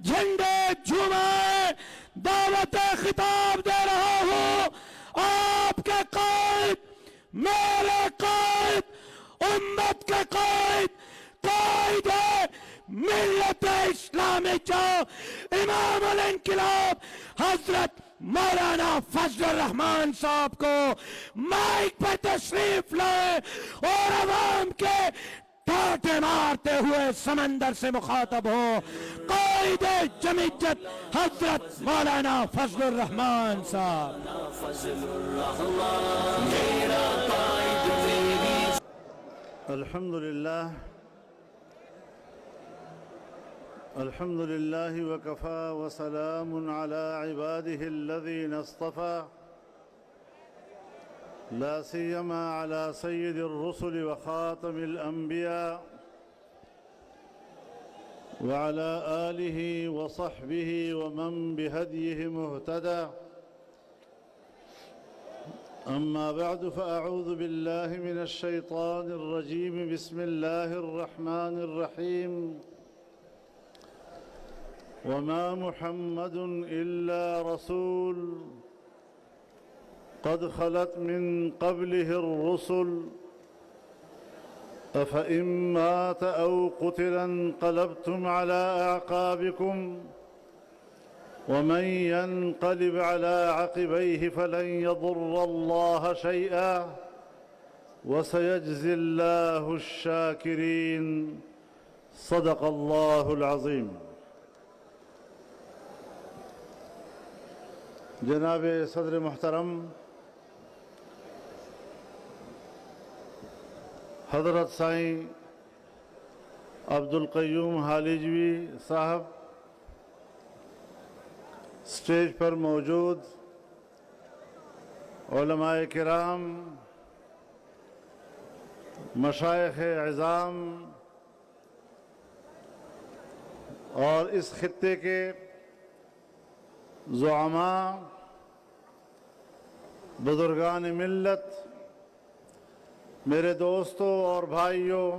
جھنڈے جھومائے دعوت خطاب دے رہا ہوں آپ کے قائد میرے قائد امت کے قائد قائد ملت اسلامی جو امام الانقلاب حضرت مولانا فضل الرحمان صاحب کو مائک پر تشریف لائے اور عوام کے ٹاٹے مارتے ہوئے سمندر سے مخاطب ہو قائد جمعیت حضرت مولانا فضل الرحمان صاحب. الحمد لله وكفى وسلام على عباده الذين اصطفى لا سيما على سيد الرسل وخاتم الأنبياء وعلى آله وصحبه ومن بهديه مهتدى أما بعد فأعوذ بالله من الشيطان الرجيم بسم الله الرحمن الرحيم وما محمد إلا رسول قد خلت من قبله الرسل أفإن مات أو قتل انقلبتم على أعقابكم ومن ينقلب على عقبيه فلن يضر الله شيئا وسيجزي الله الشاكرين صدق الله العظيم. جناب صدر محترم حضرت سائیں عبدالقیوم حالیجوی صاحب، اسٹیج پر موجود علماء کرام، مشائخ عظام اور اس خطے کے زعماء، بزرگان ملت، میرے دوستوں اور بھائیوں،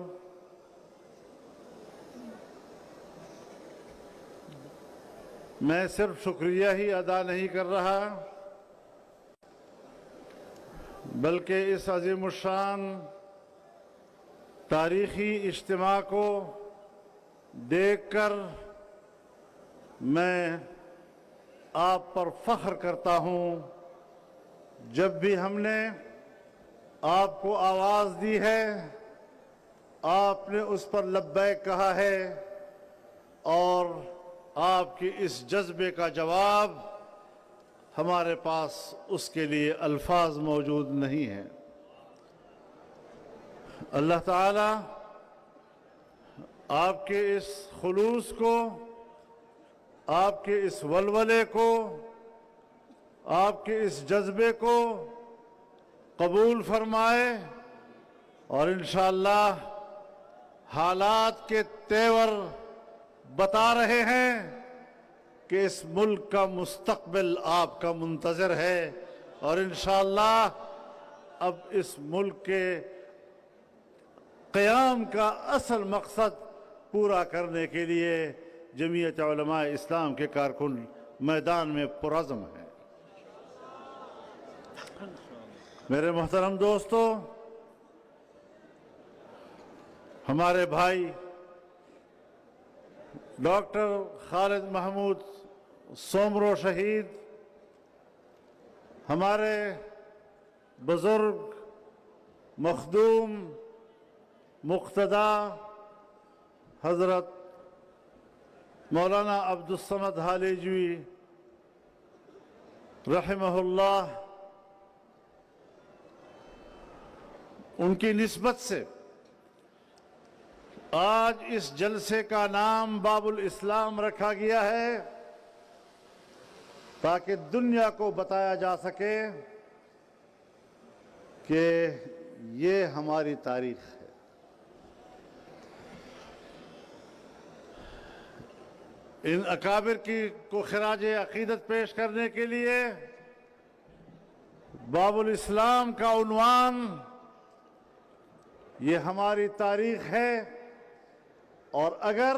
میں صرف شکریہ ہی ادا نہیں کر رہا بلکہ اس عظیم الشان تاریخی اجتماع کو دیکھ کر میں آپ پر فخر کرتا ہوں. جب بھی ہم نے آپ کو آواز دی ہے آپ نے اس پر لبیک کہا ہے اور آپ کے اس جذبے کا جواب ہمارے پاس اس کے لیے الفاظ موجود نہیں ہیں. اللہ تعالی آپ کے اس خلوص کو، آپ کے اس ولولے کو، آپ کے اس جذبے کو قبول فرمائے اور انشاءاللہ حالات کے تیور بتا رہے ہیں کہ اس ملک کا مستقبل آپ کا منتظر ہے اور انشاءاللہ اب اس ملک کے قیام کا اصل مقصد پورا کرنے کے لیے جمعیت علماء اسلام کے کارکن میدان میں پرعزم ہیں. میرے محترم دوستو، ہمارے بھائی ڈاکٹر خالد محمود سومرو شہید، ہمارے بزرگ مخدوم مقتدی حضرت مولانا عبدالصمد حالیجوی رحمہ اللہ، ان کی نسبت سے آج اس جلسے کا نام باب الاسلام رکھا گیا ہے تاکہ دنیا کو بتایا جا سکے کہ یہ ہماری تاریخ ہے. ان اکابر کو خراج عقیدت پیش کرنے کے لیے باب الاسلام کا عنوان یہ ہماری تاریخ ہے. اور اگر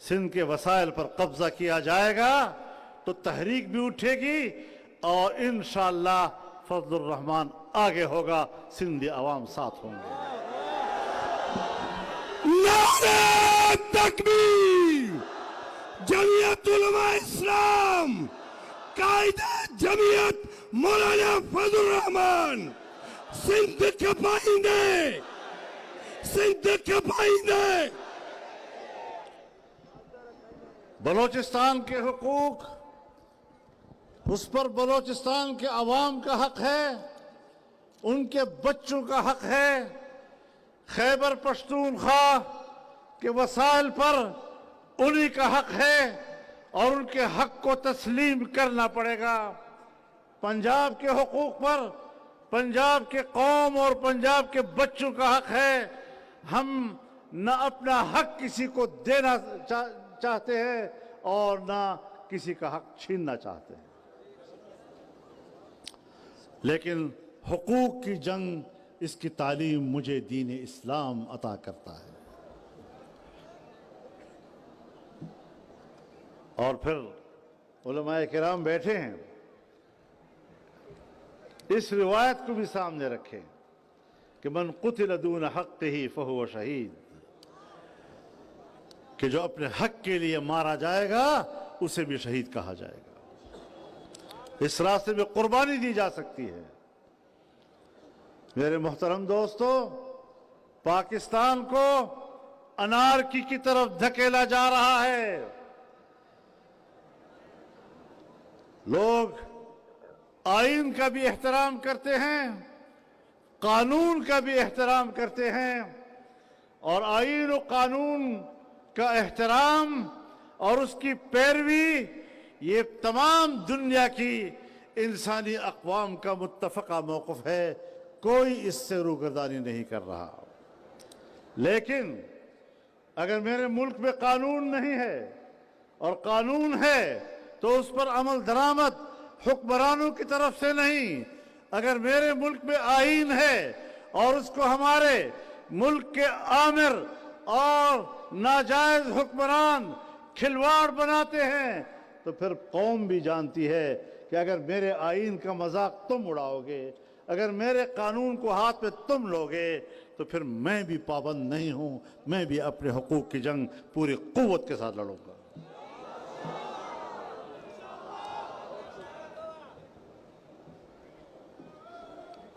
سندھ کے وسائل پر قبضہ کیا جائے گا تو تحریک بھی اٹھے گی اور انشاءاللہ فضل الرحمان آگے ہوگا، سندھی عوام ساتھ ہوں گے۔ نعرہ تکبیر! جمعیت علماء اسلام، قائد جمعیت مولانا فضل الرحمان، سندھ کے پائندے، سندھ کے پائندے۔ بلوچستان کے حقوق، اس پر بلوچستان کے عوام کا حق ہے، ان کے بچوں کا حق ہے۔ خیبر پختونخوا کے وسائل پر انہی کا حق ہے اور ان کے حق کو تسلیم کرنا پڑے گا۔ پنجاب کے حقوق پر پنجاب کے قوم اور پنجاب کے بچوں کا حق ہے۔ ہم نہ اپنا حق کسی کو دینا چاہتے ہیں اور نہ کسی کا حق چھیننا چاہتے ہیں، لیکن حقوق کی جنگ، اس کی تعلیم مجھے دین اسلام عطا کرتا ہے۔ اور پھر علماء کرام بیٹھے ہیں، اس روایت کو بھی سامنے رکھیں کہ من قتل دون حقہ فہو شہید، کہ جو اپنے حق کے لیے مارا جائے گا اسے بھی شہید کہا جائے گا۔ اس راستے میں قربانی دی جا سکتی ہے۔ میرے محترم دوستو، پاکستان کو انارکی کی طرف دھکیلا جا رہا ہے۔ لوگ آئین کا بھی احترام کرتے ہیں، قانون کا بھی احترام کرتے ہیں، اور آئین و قانون کا احترام اور اس کی پیروی یہ تمام دنیا کی انسانی اقوام کا متفقہ موقف ہے، کوئی اس سے روگردانی نہیں کر رہا۔ لیکن اگر میرے ملک میں قانون نہیں ہے اور قانون ہے تو اس پر عمل درآمد حکمرانوں کی طرف سے نہیں۔ اگر میرے ملک میں آئین ہے اور اس کو ہمارے ملک کے آمر اور ناجائز حکمران کھلواڑ بناتے ہیں تو پھر قوم بھی جانتی ہے کہ اگر میرے آئین کا مذاق تم اڑاؤ گے، اگر میرے قانون کو ہاتھ میں تم لوگے تو پھر میں بھی پابند نہیں ہوں، میں بھی اپنے حقوق کی جنگ پوری قوت کے ساتھ لڑوں گا۔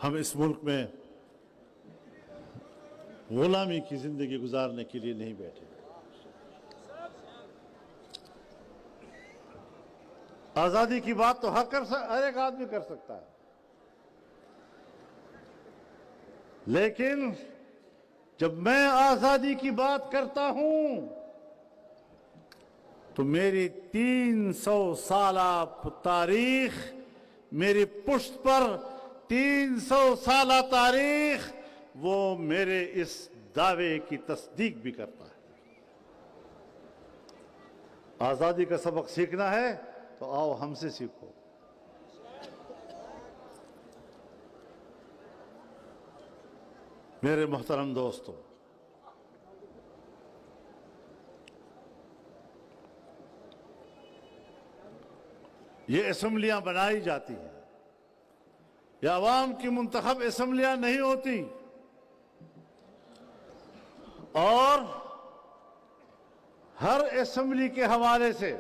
ہم اس ملک میں غلامی کی زندگی گزارنے کے لیے نہیں بیٹھے۔ آزادی کی بات تو ہر ایک آدمی کر سکتا ہے، لیکن جب میں آزادی کی بات کرتا ہوں تو میری 300 سالہ تاریخ، میری پشت پر 300 سالہ تاریخ، وہ میرے اس دعوے کی تصدیق بھی کرتا ہے۔ آزادی کا سبق سیکھنا ہے تو آؤ ہم سے سیکھو۔ میرے محترم دوستو، یہ اسمبلیاں بنائی جاتی ہیں، یہ عوام کی منتخب اسمبلیاں نہیں ہوتی، اور ہر اسمبلی کے حوالے سے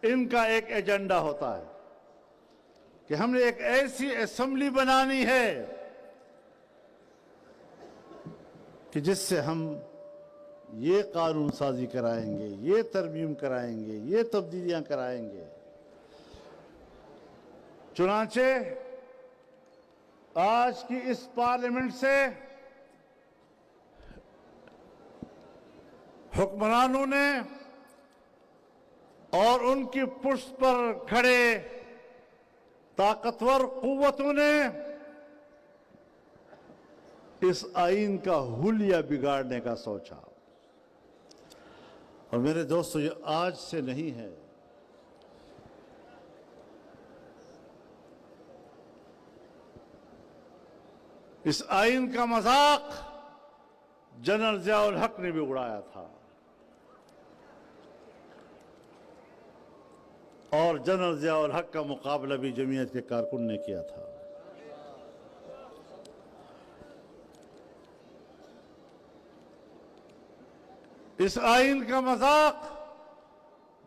ان کا ایک ایجنڈا ہوتا ہے کہ ہم نے ایک ایسی اسمبلی بنانی ہے کہ جس سے ہم یہ قانون سازی کرائیں گے، یہ ترمیم کرائیں گے، یہ تبدیلیاں کرائیں گے۔ چنانچہ آج کی اس پارلیمنٹ سے حکمرانوں نے اور ان کی پشت پر کھڑے طاقتور قوتوں نے اس آئین کا حلیہ بگاڑنے کا سوچا، اور میرے دوستو یہ آج سے نہیں ہے، اس آئین کا مذاق جنرل ضیاء الحق نے بھی اڑایا تھا۔ اور جنرل ضیاء الحق کا مقابلہ بھی جمعیت کے کارکن نے کیا تھا۔ اس آئین کا مذاق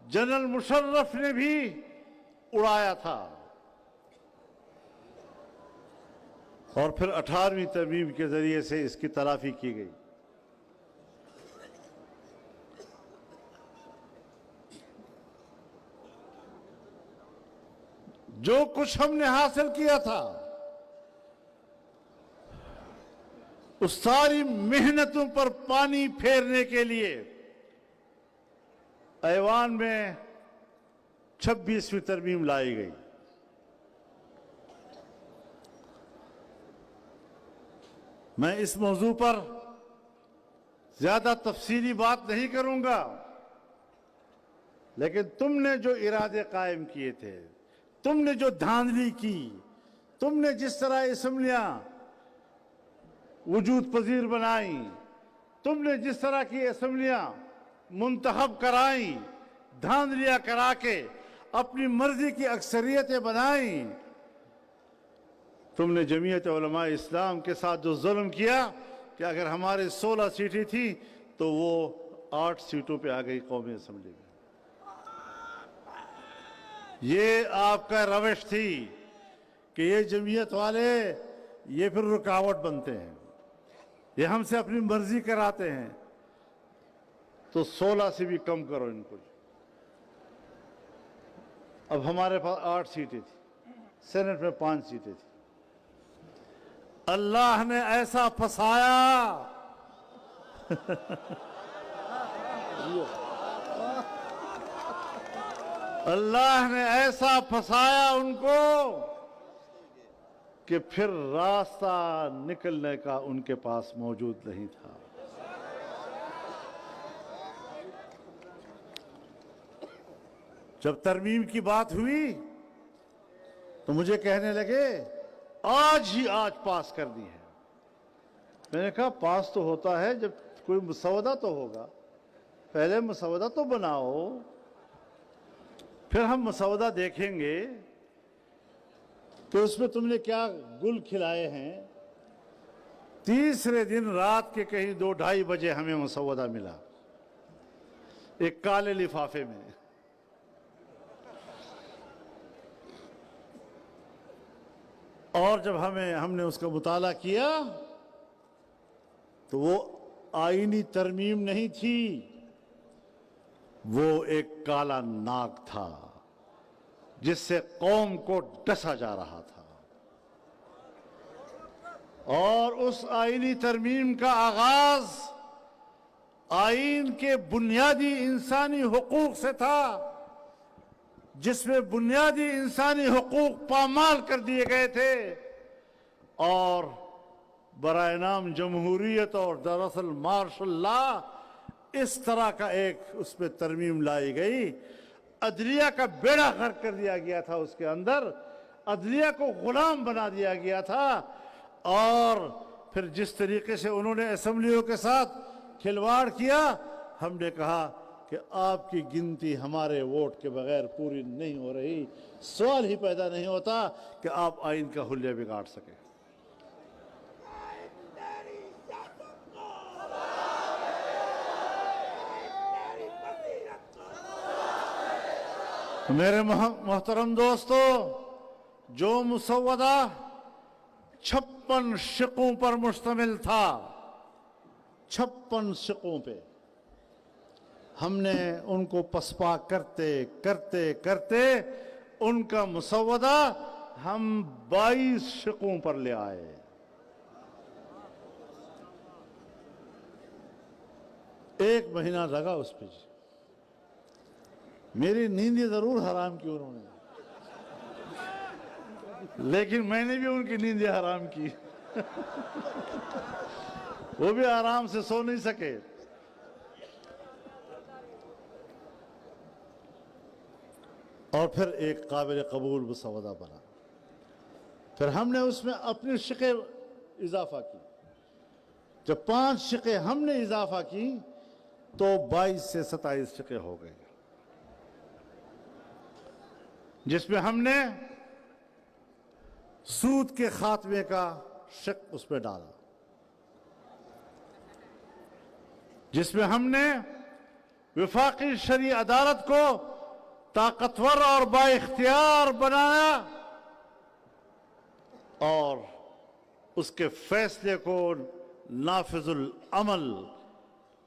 جنرل مشرف نے بھی اڑایا تھا، اور پھر 18ویں ترمیم کے ذریعے سے اس کی تلافی کی گئی۔ جو کچھ ہم نے حاصل کیا تھا اس ساری محنتوں پر پانی پھیرنے کے لیے ایوان میں 26ویں ترمیم لائی گئی۔ میں اس موضوع پر زیادہ تفصیلی بات نہیں کروں گا، لیکن تم نے جو ارادے قائم کیے تھے، تم نے جو دھاندلی کی، تم نے جس طرح اسمبلیاں وجود پذیر بنائیں، تم نے جس طرح کی اسمبلیاں منتخب کرائیں، دھاندلیاں کرا کے اپنی مرضی کی اکثریتیں بنائیں، تم نے جمعیت علماء اسلام کے ساتھ جو ظلم کیا کہ اگر ہمارے 16 سیٹیں تھیں تو وہ 8 سیٹوں پہ آ گئی قومی اسمبلی میں۔ یہ آپ کا روش تھی کہ یہ جمعیت والے یہ پھر رکاوٹ بنتے ہیں، یہ ہم سے اپنی مرضی کراتے ہیں، تو 16 سے بھی کم کرو ان کو۔ اب ہمارے پاس 8 سیٹیں تھیں، سینٹ میں 5 سیٹیں تھیں۔ اللہ نے ایسا پھنسایا اللہ نے ایسا پھنسایا ان کو کہ پھر راستہ نکلنے کا ان کے پاس موجود نہیں تھا۔ جب ترمیم کی بات ہوئی تو مجھے کہنے لگے آج ہی آج پاس کر دی ہے۔ میں نے کہا پاس تو ہوتا ہے جب کوئی مسودہ تو ہوگا، پہلے مسودہ تو بناؤ، پھر ہم مسودہ دیکھیں گے کہ اس میں تم نے کیا گل کھلائے ہیں۔ تیسرے دن رات کے کہیں 2-2:30 بجے ہمیں مسودہ ملا ایک کالے لفافے میں۔ اور جب ہم نے اس کا مطالعہ کیا تو وہ آئینی ترمیم نہیں تھی، وہ ایک کالا ناگ تھا جس سے قوم کو ڈسا جا رہا تھا۔ اور اس آئینی ترمیم کا آغاز آئین کے بنیادی انسانی حقوق سے تھا، جس میں بنیادی انسانی حقوق پامال کر دیے گئے تھے، اور برائے نام جمہوریت اور دراصل مارشل لا اس طرح کا ایک اس پہ ترمیم لائی گئی۔ عدلیہ کا بیڑا غرق کر دیا گیا تھا، اس کے اندر عدلیہ کو غلام بنا دیا گیا تھا۔ اور پھر جس طریقے سے انہوں نے اسمبلیوں کے ساتھ کھلواڑ کیا، ہم نے کہا کہ آپ کی گنتی ہمارے ووٹ کے بغیر پوری نہیں ہو رہی، سوال ہی پیدا نہیں ہوتا کہ آپ آئین کا حلیہ بگاڑ سکیں۔ میرے محترم دوستو، جو مسودہ 56 شقوں پر مشتمل تھا، 56 شقوں پہ، ہم نے ان کو پسپا کرتے کرتے کرتے ان کا مسودہ ہم 22 شقوں پر لے آئے۔ ایک مہینہ لگا اس پہ، میری نیندیں ضرور حرام کی انہوں نے، لیکن میں نے بھی ان کی نیندیں حرام کی۔ وہ بھی آرام سے سو نہیں سکے۔ اور پھر ایک قابل قبول مسودہ بنا۔ پھر ہم نے اس میں اپنی شقیں اضافہ کی۔ جب 5 شقیں ہم نے اضافہ کی تو 22 سے 27 شقیں ہو گئی۔ جس میں ہم نے سود کے خاتمے کا شق اس پہ ڈالا، جس میں ہم نے وفاقی شرعی عدالت کو طاقتور اور با اختیار بنایا اور اس کے فیصلے کو نافذ العمل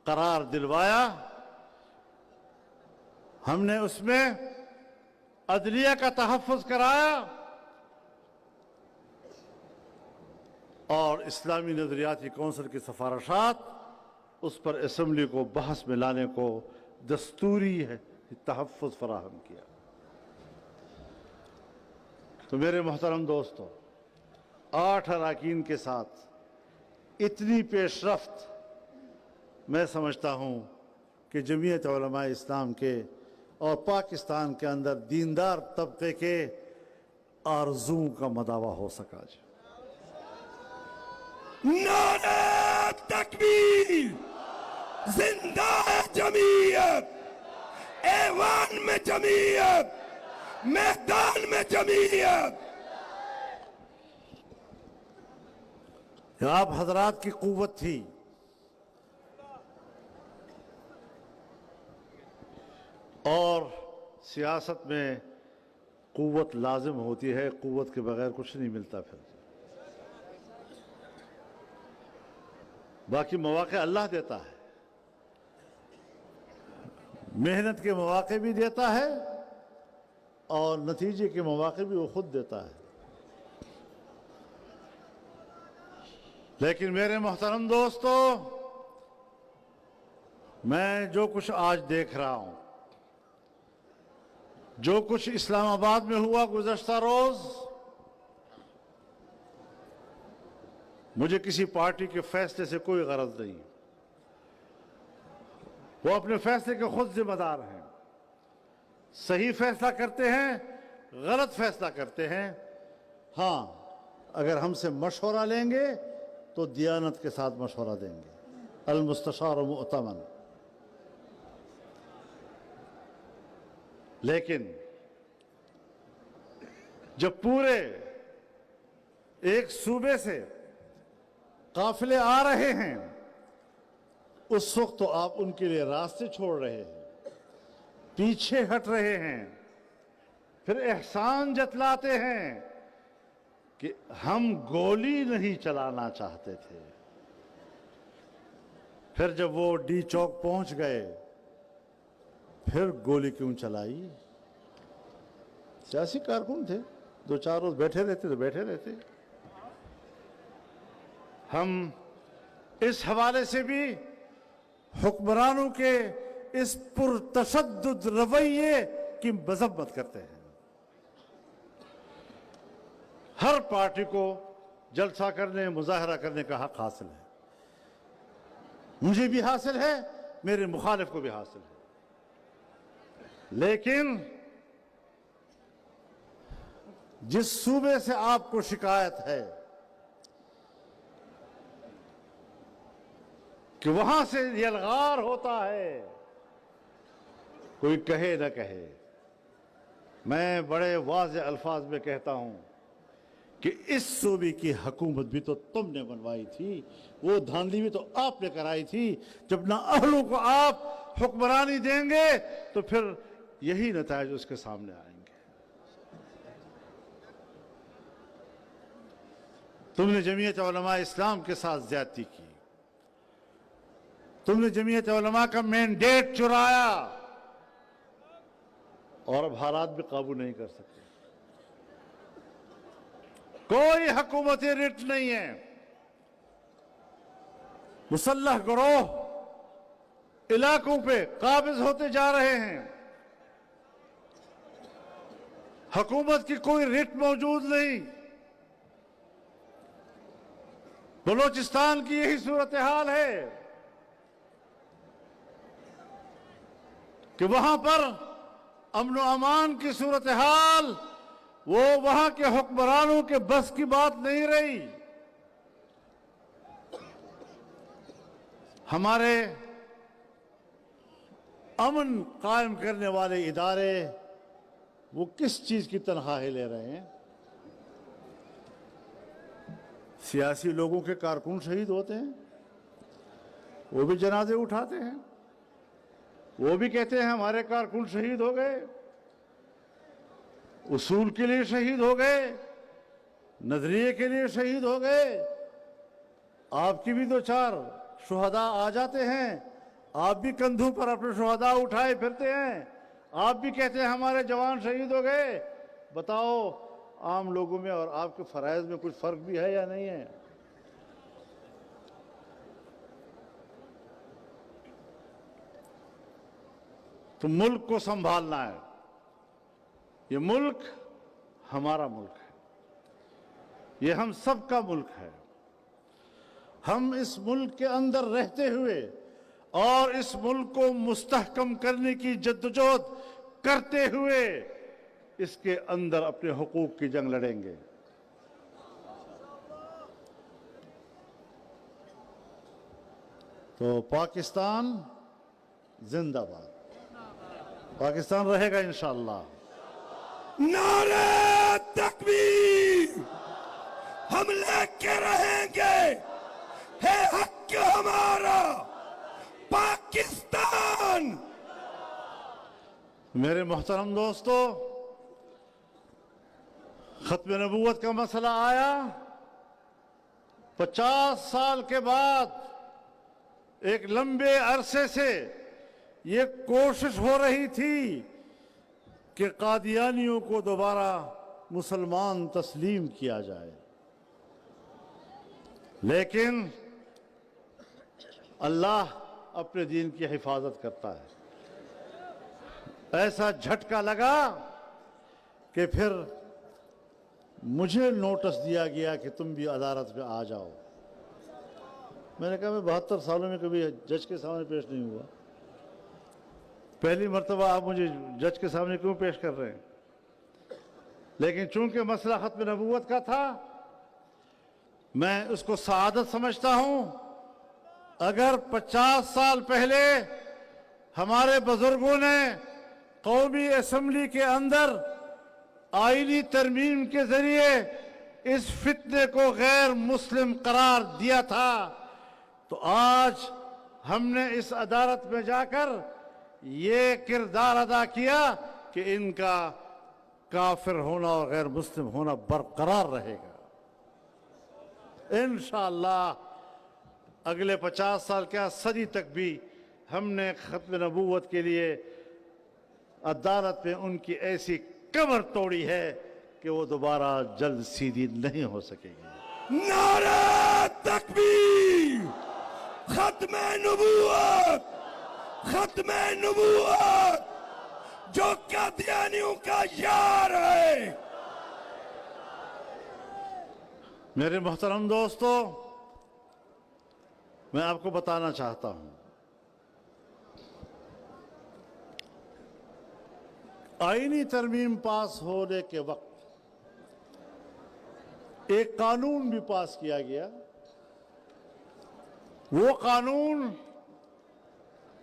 قرار دلوایا۔ ہم نے اس میں عدلیہ کا تحفظ کرایا اور اسلامی نظریاتی کونسل کی سفارشات اس پر اسمبلی کو بحث میں لانے کو دستوری تحفظ فراہم کیا۔ تو میرے محترم دوستو، 8 اراکین کے ساتھ اتنی پیش رفت میں سمجھتا ہوں کہ جمعیت علماء اسلام کے اور پاکستان کے اندر دیندار طبقے کے آرزوؤں کا مداوع ہو سکا۔ نعرہ تکبیر، زندہ ہے جمعیت، ایوان میں جمعیت، میدان میں جمعیت۔ آپ حضرات کی قوت تھی، اور سیاست میں قوت لازم ہوتی ہے، قوت کے بغیر کچھ نہیں ملتا۔ پھر باقی مواقع اللہ دیتا ہے، محنت کے مواقع بھی دیتا ہے اور نتیجے کے مواقع بھی وہ خود دیتا ہے۔ لیکن میرے محترم دوستو، میں جو کچھ آج دیکھ رہا ہوں، جو کچھ اسلام آباد میں ہوا گزشتہ روز، مجھے کسی پارٹی کے فیصلے سے کوئی غرض نہیں۔ وہ اپنے فیصلے کے خود ذمہ دار ہیں، صحیح فیصلہ کرتے ہیں، غلط فیصلہ کرتے ہیں۔ ہاں، اگر ہم سے مشورہ لیں گے تو دیانت کے ساتھ مشورہ دیں گے، المستشار مؤتمن۔ لیکن جب پورے ایک صوبے سے قافلے آ رہے ہیں، اس وقت تو آپ ان کے لیے راستے چھوڑ رہے ہیں، پیچھے ہٹ رہے ہیں، پھر احسان جتلاتے ہیں کہ ہم گولی نہیں چلانا چاہتے تھے۔ پھر جب وہ ڈی چوک پہنچ گئے، پھر گولی کیوں چلائی؟ سیاسی کارکن تھے، 2-4 روز بیٹھے رہتے تو بیٹھے رہتے۔ ہم اس حوالے سے بھی حکمرانوں کے اس پرتشدد رویے کی مذمت کرتے ہیں۔ ہر پارٹی کو جلسہ کرنے، مظاہرہ کرنے کا حق حاصل ہے، مجھے بھی حاصل ہے، میرے مخالف کو بھی حاصل ہے۔ لیکن جس صوبے سے آپ کو شکایت ہے کہ وہاں سے یلغار ہوتا ہے، کوئی کہے نہ کہے، میں بڑے واضح الفاظ میں کہتا ہوں کہ اس صوبے کی حکومت بھی تو تم نے بنوائی تھی، وہ دھاندلی بھی تو آپ نے کرائی تھی۔ جب نہ اہلوں کو آپ حکمرانی دیں گے تو پھر یہی نتائج اس کے سامنے آئیں گے۔ تم نے جمعیت علماء اسلام کے ساتھ زیادتی کی، تم نے جمعیت علماء کا مینڈیٹ چرایا، اور اب حالات بھی قابو نہیں کر سکتے۔ کوئی حکومتی رٹ نہیں ہے، مسلح گروہ علاقوں پہ قابض ہوتے جا رہے ہیں، حکومت کی کوئی رٹ موجود نہیں۔ بلوچستان کی یہی صورتحال ہے کہ وہاں پر امن و امان کی صورتحال وہ وہاں کے حکمرانوں کے بس کی بات نہیں رہی۔ ہمارے امن قائم کرنے والے ادارے وہ کس چیز کی تنخواہیں لے رہے ہیں؟ سیاسی لوگوں کے کارکن شہید ہوتے ہیں، وہ بھی جنازے اٹھاتے ہیں، وہ بھی کہتے ہیں ہمارے کارکن شہید ہو گئے، اصول کے لیے شہید ہو گئے، نظریے کے لیے شہید ہو گئے۔ آپ کی بھی دو چار شہداء آ جاتے ہیں، آپ بھی کندھوں پر اپنے شہداء اٹھائے پھرتے ہیں، آپ بھی کہتے ہیں ہمارے جوان شہید ہو گئے۔ بتاؤ عام لوگوں میں اور آپ کے فرائض میں کچھ فرق بھی ہے یا نہیں ہے؟ تو ملک کو سنبھالنا ہے، یہ ملک ہمارا ملک ہے، یہ ہم سب کا ملک ہے۔ ہم اس ملک کے اندر رہتے ہوئے اور اس ملک کو مستحکم کرنے کی جدوجہد کرتے ہوئے اس کے اندر اپنے حقوق کی جنگ لڑیں گے۔ تو پاکستان زندہ باد، پاکستان رہے گا انشاءاللہ۔ نعرہ تکبیر، ہم لے کے رہیں گے، ہے حق ہمارا پاکستان۔ میرے محترم دوستو، ختم نبوت کا مسئلہ آیا 50 سال کے بعد، ایک لمبے عرصے سے یہ کوشش ہو رہی تھی کہ قادیانیوں کو دوبارہ مسلمان تسلیم کیا جائے، لیکن اللہ اپنے دین کی حفاظت کرتا ہے۔ ایسا جھٹکا لگا کہ پھر مجھے نوٹس دیا گیا کہ تم بھی عدالت میں آ جاؤ۔ میں نے کہا میں 72 سالوں میں کبھی جج کے سامنے پیش نہیں ہوا، پہلی مرتبہ آپ مجھے جج کے سامنے کیوں پیش کر رہے ہیں؟ لیکن چونکہ مسئلہ ختم نبوت کا تھا، میں اس کو سعادت سمجھتا ہوں۔ اگر 50 سال پہلے ہمارے بزرگوں نے قومی اسمبلی کے اندر آئینی ترمیم کے ذریعے اس فتنے کو غیر مسلم قرار دیا تھا، تو آج ہم نے اس عدالت میں جا کر یہ کردار ادا کیا کہ ان کا کافر ہونا اور غیر مسلم ہونا برقرار رہے گا۔ انشاءاللہ اگلے 50 سال کیا صدی تک بھی ہم نے ختم نبوت کے لیے عدالت میں ان کی ایسی کمر توڑی ہے کہ وہ دوبارہ جلد سیدھی نہیں ہو سکے گی۔ نعرہ تکبیر، ختم نبوت، ختم نبوت، جو قادیانیوں کا یار ہے۔ میرے محترم دوستو، میں آپ کو بتانا چاہتا ہوں، آئینی ترمیم پاس ہونے کے وقت ایک قانون بھی پاس کیا گیا۔ وہ قانون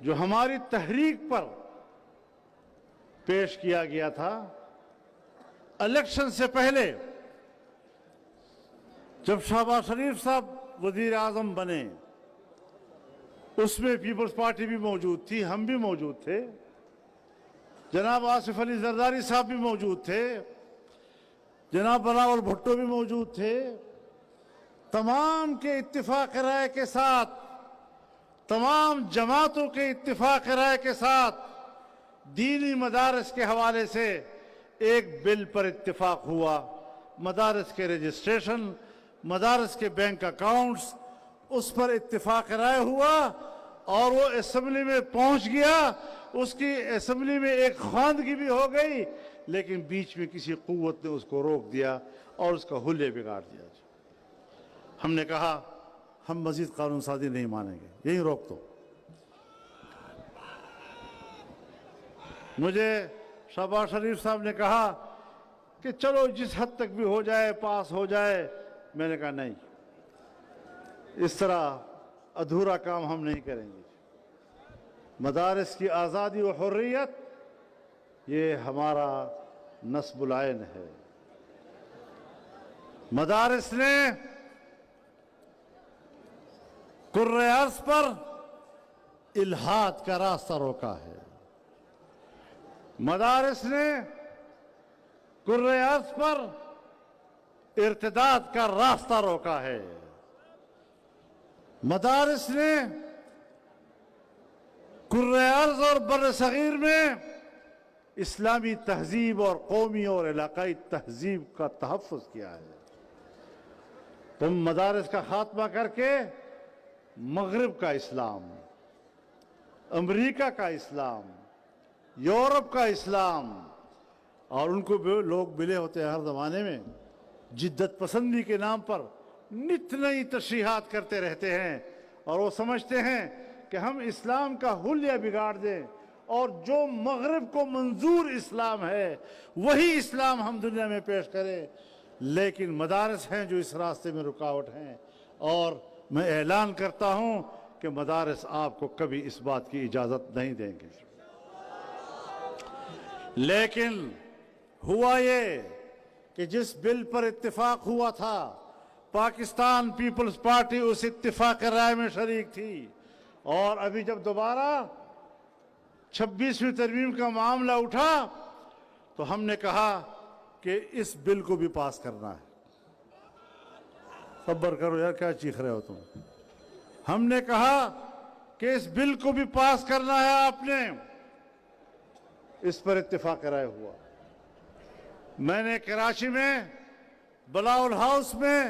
جو ہماری تحریک پر پیش کیا گیا تھا، الیکشن سے پہلے جب شہباز شریف صاحب وزیر اعظم بنے، اس میں پیپلز پارٹی بھی موجود تھی، ہم بھی موجود تھے، جناب آصف علی زرداری صاحب بھی موجود تھے، جناب بلاول بھٹو بھی موجود تھے۔ تمام کے اتفاق رائے کے ساتھ، تمام جماعتوں کے اتفاق رائے کے ساتھ دینی مدارس کے حوالے سے ایک بل پر اتفاق ہوا، مدارس کے رجسٹریشن، مدارس کے بینک اکاؤنٹس، اس پر اتفاق رائے ہوا اور وہ اسمبلی میں پہنچ گیا۔ اس کی اسمبلی میں ایک خواندگی بھی ہو گئی، لیکن بیچ میں کسی قوت نے اس کو روک دیا اور اس کا حلیہ بگاڑ دیا۔ ہم نے کہا ہم مزید قانون سازی نہیں مانیں گے، یہی روک دو۔ مجھے شہباز شریف صاحب نے کہا کہ چلو جس حد تک بھی ہو جائے، پاس ہو جائے۔ میں نے کہا نہیں، اس طرح ادھورا کام ہم نہیں کریں گے۔ مدارس کی آزادی و حریت یہ ہمارا نصب العین ہے۔ مدارس نے کرۂ ارض پر الحاد کا راستہ روکا ہے۔ مدارس نے کرۂ ارض پر ارتداد کا راستہ روکا ہے۔ مدارس نے کرۂ ارض اور بر صغیر میں اسلامی تہذیب اور قومی اور علاقائی تہذیب کا تحفظ کیا ہے۔ تم مدارس کا خاتمہ کر کے مغرب کا اسلام، امریکہ کا اسلام، یورپ کا اسلام، اور ان کو بھی لوگ ملے ہوتے ہیں ہر زمانے میں، جدت پسندی کے نام پر نت نئی تشریحات کرتے رہتے ہیں، اور وہ سمجھتے ہیں کہ ہم اسلام کا حلیہ بگاڑ دیں اور جو مغرب کو منظور اسلام ہے وہی اسلام ہم دنیا میں پیش کریں۔ لیکن مدارس ہیں جو اس راستے میں رکاوٹ ہیں، اور میں اعلان کرتا ہوں کہ مدارس آپ کو کبھی اس بات کی اجازت نہیں دیں گے۔ لیکن ہوا یہ کہ جس بل پر اتفاق ہوا تھا، پاکستان پیپلز پارٹی اس اتفاق رائے میں شریک تھی، اور ابھی جب دوبارہ 26ویں ترمیم کا معاملہ اٹھا تو ہم نے کہا کہ اس بل کو بھی پاس کرنا ہے۔ صبر کرو یار، کیا چیخ رہے ہو تم؟ ہم نے کہا کہ اس بل کو بھی پاس کرنا ہے آپ نے، اس پر اتفاق رائے ہوا۔ میں نے کراچی میں بلاول ہاؤس میں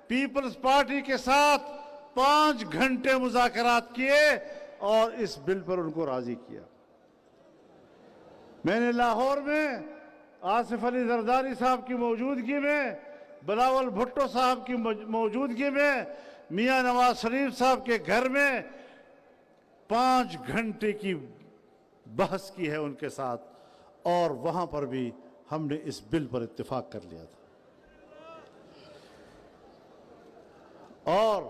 پیپلز پارٹی کے ساتھ 5 گھنٹے مذاکرات کیے اور اس بل پر ان کو راضی کیا۔ میں نے لاہور میں آصف علی زرداری صاحب کی موجودگی میں، بلاول بھٹو صاحب کی موجودگی میں، میاں نواز شریف صاحب کے گھر میں 5 گھنٹے کی بحث کی ہے ان کے ساتھ، اور وہاں پر بھی ہم نے اس بل پر اتفاق کر لیا تھا۔ اور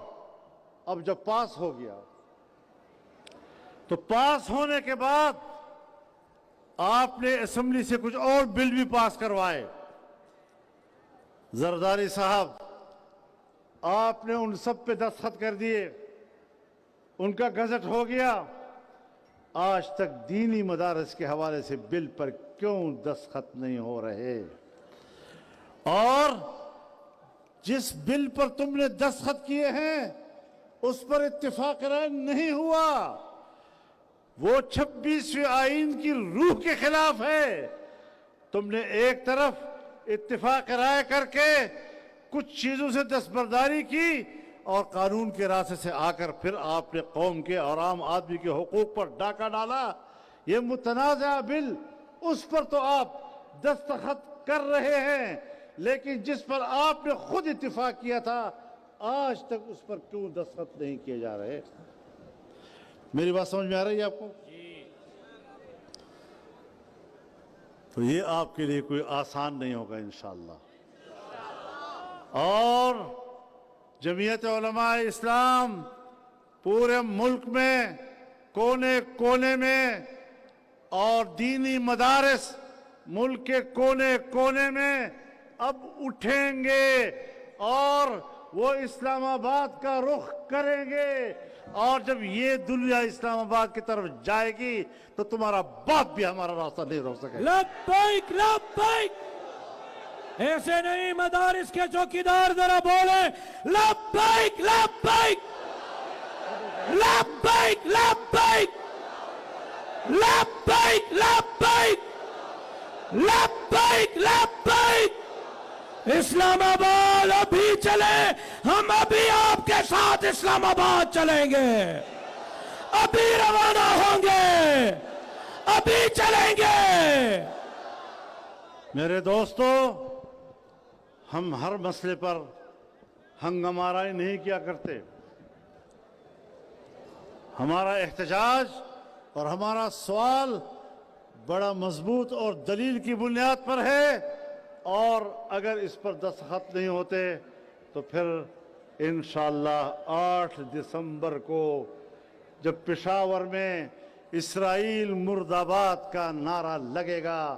اب جب پاس ہو گیا تو پاس ہونے کے بعد آپ نے اسمبلی سے کچھ اور بل بھی پاس کروائے۔ زرداری صاحب، آپ نے ان سب پہ دستخط کر دیے، ان کا گزٹ ہو گیا۔ آج تک دینی مدارس کے حوالے سے بل پر کیوں دستخط نہیں ہو رہے؟ اور جس بل پر تم نے دستخط کیے ہیں اس پر اتفاق رائے نہیں ہوا، وہ 26ویں آئین کی روح کے خلاف ہے۔ تم نے ایک طرف اتفاق رائے کر کے کچھ چیزوں سے دستبرداری کی، اور قانون کے راستے سے آ کر پھر آپ نے قوم کے اور عام آدمی کے حقوق پر ڈاکہ ڈالا۔ یہ متنازع بل، اس پر تو آپ دستخط کر رہے ہیں، لیکن جس پر آپ نے خود اتفاق کیا تھا آج تک اس پر کیوں دستخط نہیں کیے جا رہے؟ میری بات سمجھ میں آ رہی ہے آپ کو؟ تو یہ آپ کے لیے کوئی آسان نہیں ہوگا انشاءاللہ۔ اور جمعیت علماء اسلام پورے ملک میں کونے کونے میں، اور دینی مدارس ملک کے کونے کونے میں اب اٹھیں گے اور وہ اسلام آباد کا رخ کریں گے، اور جب یہ دنیا اسلام آباد کی طرف جائے گی تو تمہارا باپ بھی ہمارا راستہ نہیں روک سکے۔ لبیک لبیک! ایسے نہیں، مدارس کے چوکیدار ذرا بولیں لبیک لبیک لبیک لبیک لبیک لبیک لبیک لبیک! اسلام آباد ابھی چلے، ہم ابھی آپ کے ساتھ اسلام آباد چلیں گے، ابھی روانہ ہوں گے، ابھی چلیں گے۔ میرے دوستو، ہم ہر مسئلے پر ہنگامہ آرائی نہیں کیا کرتے۔ ہمارا احتجاج اور ہمارا سوال بڑا مضبوط اور دلیل کی بنیاد پر ہے، اور اگر اس پر دستخط نہیں ہوتے تو پھر انشاءاللہ 8 دسمبر کو جب پشاور میں اسرائیل مرد آباد کا نعرہ لگے گا،